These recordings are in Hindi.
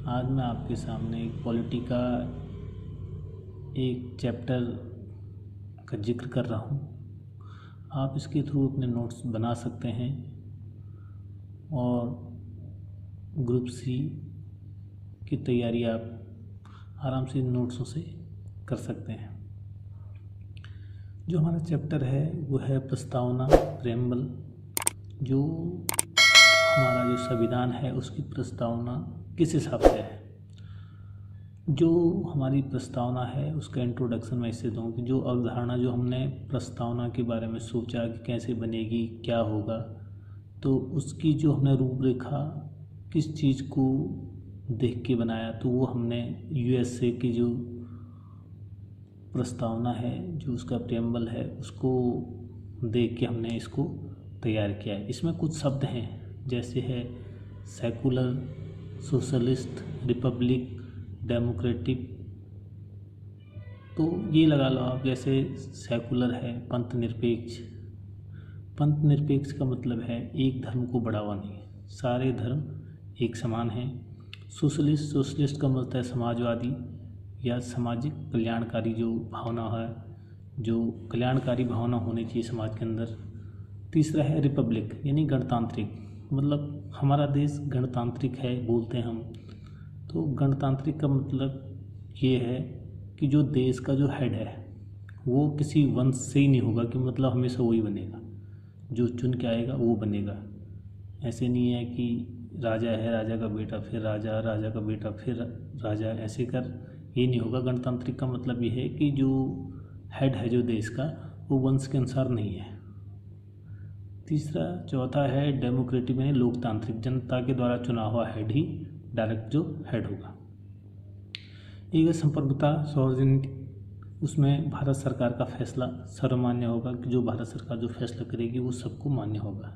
आज मैं आपके सामने एक पॉलिटी का एक चैप्टर का जिक्र कर रहा हूँ। आप इसके थ्रू अपने नोट्स बना सकते हैं और ग्रुप सी की तैयारी आप आराम से इन नोट्सों से कर सकते हैं। जो हमारा चैप्टर है वो है प्रस्तावना, प्रेम्बल। जो हमारा जो संविधान है उसकी प्रस्तावना किस हिसाब से है। जो हमारी प्रस्तावना है उसका इंट्रोडक्शन मैं इससे दूँ कि जो अवधारणा जो हमने प्रस्तावना के बारे में सोचा कि कैसे बनेगी, क्या होगा, तो उसकी जो हमने रूपरेखा किस चीज़ को देख के बनाया, तो वो हमने यूएसए की जो प्रस्तावना है, जो उसका प्रेम्बल है, उसको देख के हमने इसको तैयार किया है। इसमें कुछ शब्द हैं जैसे है सेकुलर, सोशलिस्ट, रिपब्लिक, डेमोक्रेटिक। तो ये लगा लो आप, जैसे सेकुलर है पंथ निरपेक्ष। पंथ निरपेक्ष का मतलब है एक धर्म को बढ़ावा नहीं, सारे धर्म एक समान हैं। सोशलिस्ट का मतलब है समाजवादी या सामाजिक कल्याणकारी जो भावना है, जो कल्याणकारी भावना होनी चाहिए समाज के अंदर। तीसरा है रिपब्लिक यानी गणतांत्रिक, मतलब हमारा देश गणतांत्रिक है बोलते हैं हम। तो गणतांत्रिक का मतलब ये है कि जो देश का जो हेड है वो किसी वंश से ही नहीं होगा कि मतलब हमेशा वही बनेगा, जो चुन के आएगा वो बनेगा। ऐसे नहीं है कि राजा है, राजा का बेटा फिर राजा, राजा का बेटा फिर राजा, ऐसे कर ये नहीं होगा। गणतांत्रिक का मतलब ये है कि जो हेड है जो देश का वो वंश के अनुसार नहीं है। चौथा है डेमोक्रेटिक यानी लोकतांत्रिक, जनता के द्वारा चुना हुआ हेड ही डायरेक्ट जो हेड होगा। एक है संप्रभुता, सॉवरेनिटी, उसमें भारत सरकार का फैसला सर्वमान्य होगा कि जो भारत सरकार जो फैसला करेगी वो सबको मान्य होगा।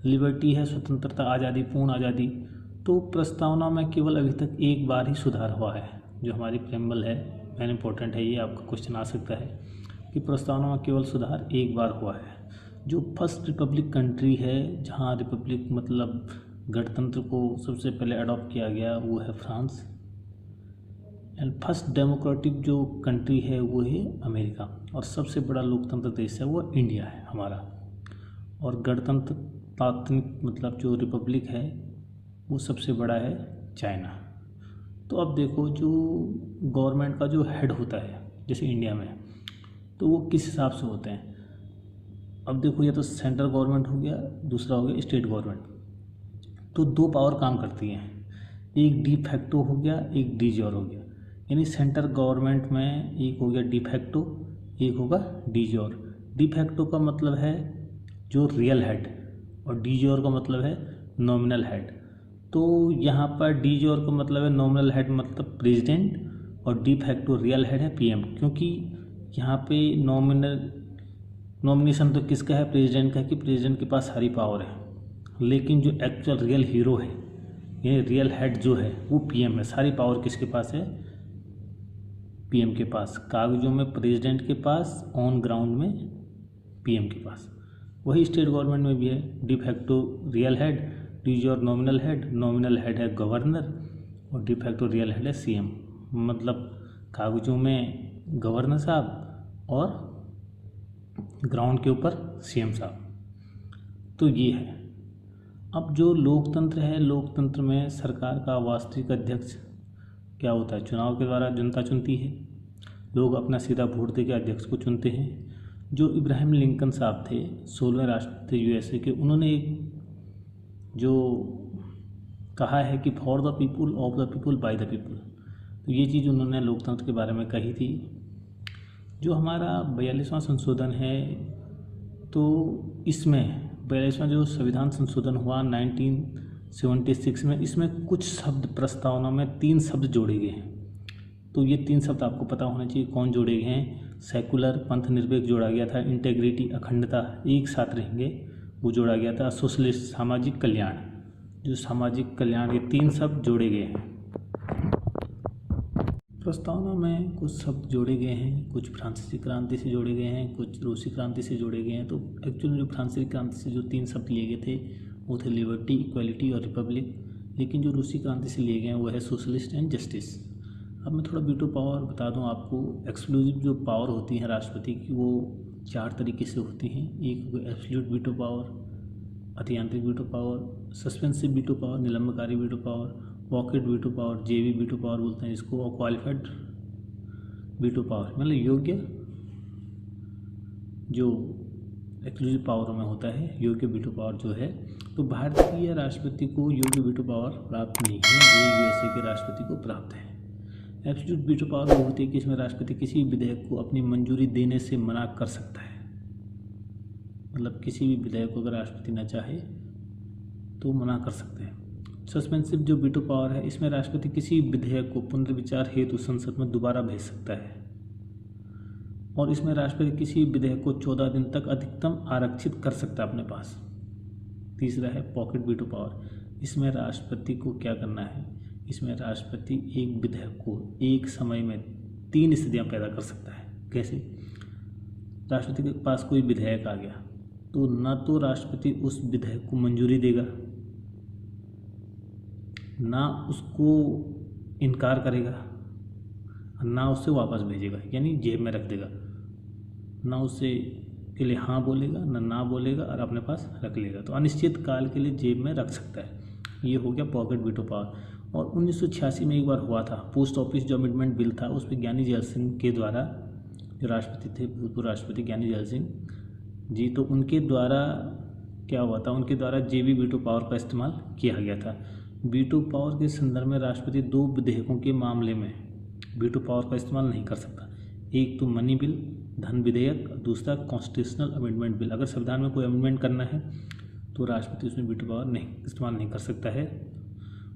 लिबर्टी है स्वतंत्रता, आज़ादी, पूर्ण आज़ादी। तो प्रस्तावना में केवल अभी तक एक बार ही सुधार हुआ है, जो हमारी प्रेम्बल है। वेरी इंपॉर्टेंट है, ये आपका क्वेश्चन आ सकता है कि प्रस्तावना में केवल सुधार एक बार हुआ है। जो फर्स्ट रिपब्लिक कंट्री है, जहाँ रिपब्लिक मतलब गणतंत्र को सबसे पहले अडॉप्ट किया गया, वो है फ्रांस। एंड फर्स्ट डेमोक्रेटिक जो कंट्री है वो है अमेरिका। और सबसे बड़ा लोकतंत्र देश है वो इंडिया है हमारा। और गणतंत्र तात्विक मतलब जो रिपब्लिक है वो सबसे बड़ा है चाइना। तो अब देखो, जो गवर्नमेंट का जो हेड होता है जैसे इंडिया में, तो वो किस हिसाब से होते हैं। अब देखो, ये तो सेंट्रल गवर्नमेंट हो गया, दूसरा हो गया स्टेट गवर्नमेंट। तो दो पावर काम करती हैं, एक डी फैक्टो हो गया, एक डी जॉर हो गया। यानी सेंट्रल गवर्नमेंट में एक हो गया डी फैक्टो, एक होगा डी जॉर। डी फैक्टो का मतलब है जो रियल हेड और डी जॉर का मतलब है नॉमिनल हेड। तो यहाँ पर डी जॉर का मतलब है नॉमिनल हेड मतलब प्रेसिडेंट, और डी फैक्टो रियल हेड है पीएम। क्योंकि यहाँ पे नॉमिनेशन तो किसका है, प्रेसिडेंट का, कि प्रेसिडेंट के पास सारी पावर है। लेकिन जो एक्चुअल रियल हीरो है यानी रियल हेड जो है वो पीएम है। सारी पावर किसके पास है, पीएम के पास। कागजों में प्रेसिडेंट के पास, ऑन ग्राउंड में पीएम के पास। वही स्टेट गवर्नमेंट में भी है, de facto real head, D jaw nominal head है गवर्नर, और डी फैक्टो रियल हेड है सीएम। मतलब कागजों में गवर्नर साहब और ग्राउंड के ऊपर सीएम साहब। तो ये है। अब जो लोकतंत्र है, लोकतंत्र में सरकार का वास्तविक अध्यक्ष क्या होता है, चुनाव के द्वारा जनता चुनती है। लोग अपना सीधा वोट दे के अध्यक्ष को चुनते हैं। जो इब्राहिम लिंकन साहब थे, 16वें राष्ट्रपति यूएसए के, उन्होंने एक जो कहा है कि for the people, of the people, by the people. तो ये चीज़ उन्होंने लोकतंत्र के बारे में कही थी। जो हमारा 42वां संशोधन है, तो इसमें 42वां जो संविधान संशोधन हुआ 1976 में, इसमें कुछ शब्द प्रस्तावना में 3 शब्द जोड़े गए हैं। तो ये 3 शब्द आपको पता होना चाहिए कौन जोड़े गए हैं। सेकुलर पंथ निरपेक्ष जोड़ा गया था, इंटेग्रिटी अखंडता एक साथ रहेंगे वो जोड़ा गया था, सोशलिस्ट सामाजिक कल्याण, जो सामाजिक कल्याण, ये 3 शब्द जोड़े गए हैं। प्रस्तावना में कुछ शब्द जोड़े गए हैं, कुछ फ्रांसीसी क्रांति से जोड़े गए हैं, कुछ रूसी क्रांति से जोड़े गए हैं। तो एक्चुअली जो फ्रांसीसी क्रांति से जो 3 शब्द लिए गए थे वो थे लिबर्टी, इक्वलिटी और रिपब्लिक। लेकिन जो रूसी क्रांति से लिए गए हैं वो है सोशलिस्ट एंड जस्टिस। अब मैं थोड़ा वीटो पावर बता दूं आपको। एक्सक्लूसिव जो पावर होती है राष्ट्रपति की वो 4 तरीके से होती हैं। एक एब्सोल्यूट वीटो पावर, अतियांत्रिक veto power, suspensive veto power, निलंबकारी veto power, pocket veto power, जेवी वीटो पावर बोलते हैं इसको, और क्वालिफाइड वीटो पावर मतलब योग्य, जो एक्सक्लूसिव पावर में होता है योग्य वीटो पावर जो है। तो भारतीय राष्ट्रपति को योग्य वीटो पावर प्राप्त नहीं है, ये यूएसए के राष्ट्रपति को प्राप्त है। एब्सोल्यूट वीटो पावर वो होती है कि इसमें राष्ट्रपति किसी भी विधेयक को अपनी मंजूरी देने से मना कर सकता है। मतलब किसी भी विधेयक को अगर राष्ट्रपति न चाहे तो मना कर सकते हैं। सस्पेंसिव जो वीटो पावर है, इसमें राष्ट्रपति किसी विधेयक को पुनर्विचार हेतु संसद में दोबारा भेज सकता है, और इसमें राष्ट्रपति किसी विधेयक को 14 दिन तक अधिकतम आरक्षित कर सकता है अपने पास। तीसरा है पॉकेट वीटो पावर। इसमें राष्ट्रपति को क्या करना है, इसमें राष्ट्रपति एक विधेयक को एक समय में 3 स्थितियाँ पैदा कर सकता है। कैसे? राष्ट्रपति के पास कोई विधेयक आ गया तो ना तो राष्ट्रपति उस विधेयक को मंजूरी देगा, ना उसको इनकार करेगा, ना उससे वापस भेजेगा यानी जेब में रख देगा, ना उससे के लिए हाँ बोलेगा ना बोलेगा और अपने पास रख लेगा। तो अनिश्चित काल के लिए जेब में रख सकता है। ये हो गया पॉकेट वीटो पावर। और 1986 में एक बार हुआ था, पोस्ट ऑफिस जो अमेंडमेंट बिल था उस पर ज्ञानी जैल सिंह के द्वारा, जो राष्ट्रपति थे भूतपूर्व राष्ट्रपति ज्ञानी जैल सिंह जी, तो उनके द्वारा क्या हुआ था, उनके द्वारा जेवी वीटो पावर का इस्तेमाल किया गया था। वीटो पावर के संदर्भ में राष्ट्रपति 2 विधेयकों के मामले में वीटो पावर का इस्तेमाल नहीं कर सकता। एक तो मनी बिल धन विधेयक, दूसरा कॉन्स्टिट्यूशनल अमेंडमेंट बिल। अगर संविधान में कोई अमेंडमेंट करना है तो राष्ट्रपति उसमें वीटो पावर नहीं इस्तेमाल नहीं कर सकता है।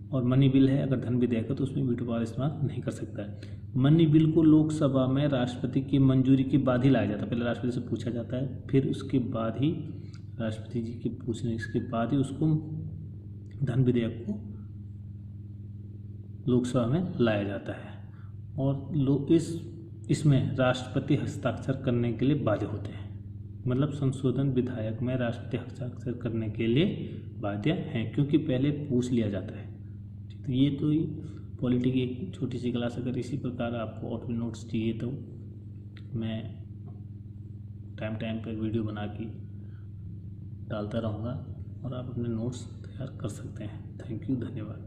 और मनी बिल है, अगर धन विधेयक है तो उसमें वीटो पावर इस्तेमाल नहीं कर सकता है। मनी बिल को लोकसभा में राष्ट्रपति की मंजूरी के बाद ही लाया जाता है। पहले राष्ट्रपति से पूछा जाता है, फिर उसके बाद ही राष्ट्रपति जी के पूछने के बाद ही उसको धन विधेयक को लोकसभा में लाया जाता है। और लोग इसमें राष्ट्रपति हस्ताक्षर करने के लिए बाध्य होते हैं। मतलब संशोधन विधायक में राष्ट्रपति हस्ताक्षर करने के लिए बाध्य हैं, क्योंकि पहले पूछ लिया जाता है। तो ये तो पॉलिटी की एक छोटी सी क्लास। अगर इसी प्रकार आपको और भी नोट्स चाहिए तो मैं टाइम पर वीडियो बना के डालता रहूँगा और आप अपने नोट्स तैयार कर सकते हैं। थैंक यू, धन्यवाद।